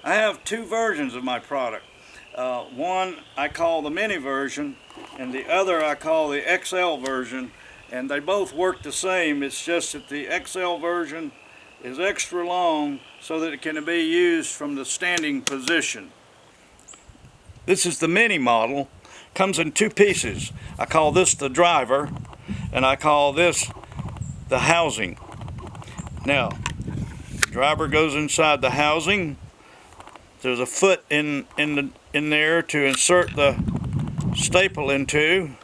I have two versions of my product. One I call the mini version, and the other I call the XL version, and they both work the same. It's just that the XL version is extra long so that it can be used from the standing position. This is the mini model. Comes in two pieces. I call this the driver, and I call this the housing. Now, the driver goes inside the housing. There's a foot in there to insert the staple into.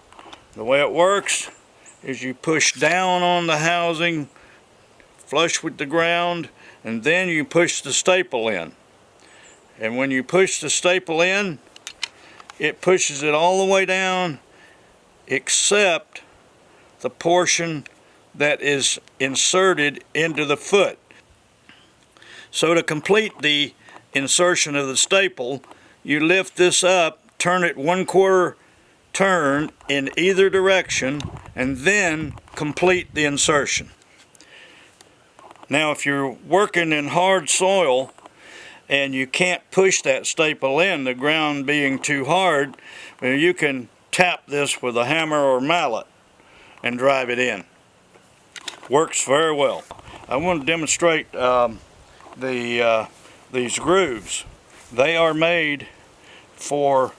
The way it works is you push down on the housing, flush with the ground, and then you push the staple in. And when you push the staple in, it pushes it all the way down except the portion that is inserted into the foot. So to complete the insertion of the staple, you lift this up, turn it 1/4 turn in either direction, and then complete the insertion. Now if you're working in hard soil and you can't push that staple in, the ground being too hard, you can tap this with a hammer or mallet and drive it in. Works very well. I want to demonstrate these grooves. They are made for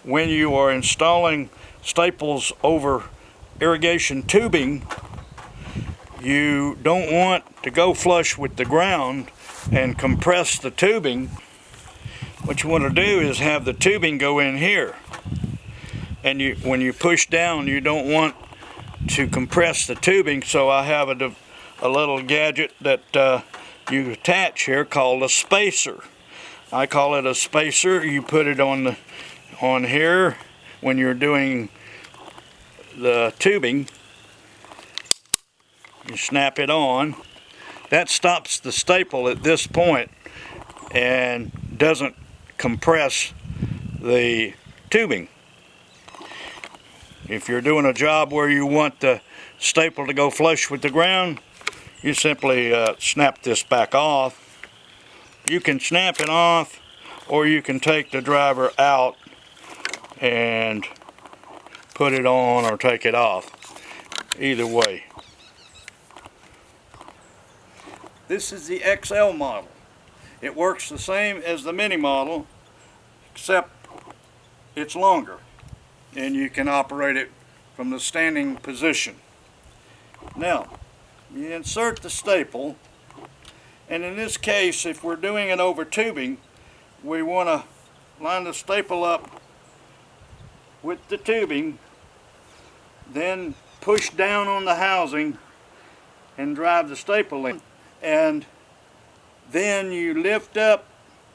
when you are installing staples over irrigation tubing. You don't want to go flush with the ground and compress the tubing. What you want to do is have the tubing go in here, and when you push down, you don't want to compress the tubing, so I have a little gadget that you attach here called a spacer. I call it a spacer. You put it on here when you're doing the tubing. You snap it on. That stops the staple at this point and doesn't compress the tubing. If you're doing a job where you want the staple to go flush with the ground, you simply snap this back off. You can snap it off, or you can take the driver out and put it on or take it off. Either way. This is the XL model. It works the same as the mini model, except it's longer, and you can operate it from the standing position. Now, you insert the staple, and in this case, if we're doing it over tubing, we want to line the staple up with the tubing, then push down on the housing and drive the staple in. And then you lift up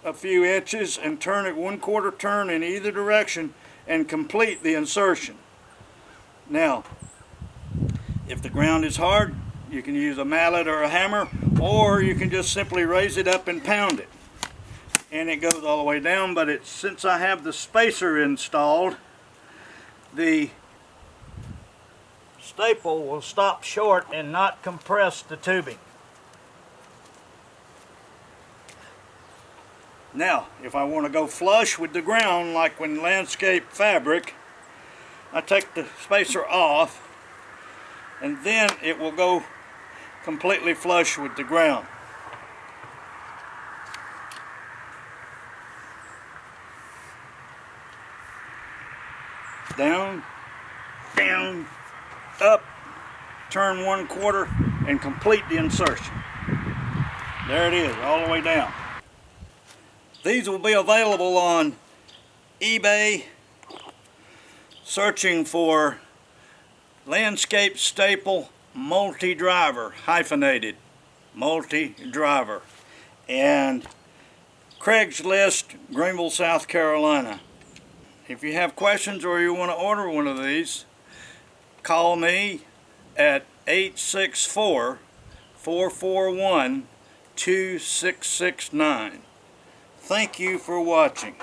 a few inches and turn it 1/4 turn in either direction and complete the insertion. Now, if the ground is hard, you can use a mallet or a hammer, or you can just simply raise it up and pound it. And it goes all the way down, but since I have the spacer installed, the staple will stop short and not compress the tubing. Now, if I want to go flush with the ground, like when landscape fabric, I take the spacer off, and then it will go completely flush with the ground. Down, down, up, turn 1/4, and complete the insertion. There it is, all the way down. These will be available on eBay, searching for landscape staple multi-driver, hyphenated, multi-driver, and Craigslist, Greenville, South Carolina. If you have questions or you want to order one of these, call me at 864-441-2669. Thank you for watching.